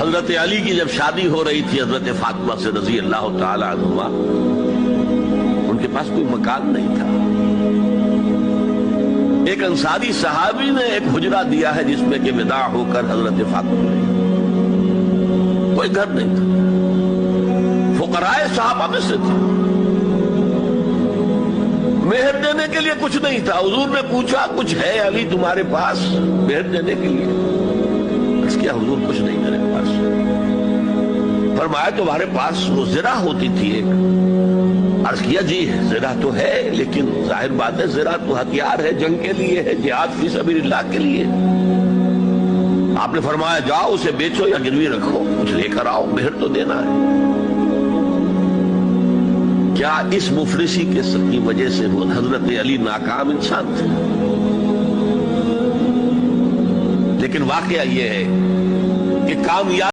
حضرت علی کی جب شادی ہو رہی تھی حضرت فاطمہ سے رضی اللہ تعالی عنہما، ان کے پاس کوئی مکان نہیں تھا۔ ایک انصاری صحابی نے ایک حجرہ دیا ہے جس میں کہ وداع ہو کر حضرت فاطمہ رہی، کوئی گھر نہیں تھا، فقراء صحابہ میں سے تھے، مہر دینے کے لیے کچھ نہیں تھا۔ حضور نے پوچھا کچھ ہے علی تمہارے پاس مہر دینے کے لیے؟ اس کیا حضور کچھ نہیں میرے پاس۔ فرمایا تمہارے پاس وہ زرہ ہوتی تھی ایک؟ عرض کیا جی زرہ تو ہے، لیکن ظاہر بات ہے زرہ تو ہتھیار ہے، جنگ کے لیے ہے، جہاد فی سبیل اللہ کے لیے۔ آپ نے فرمایا جاؤ اسے بیچو یا گروی رکھو، کچھ لے کر آؤ، مہر تو دینا ہے۔ کیا اس مفلسی کی وجہ سے وہ حضرت علی ناکام انسان تھے؟ لیکن واقعہ یہ ہے کہ کامیاب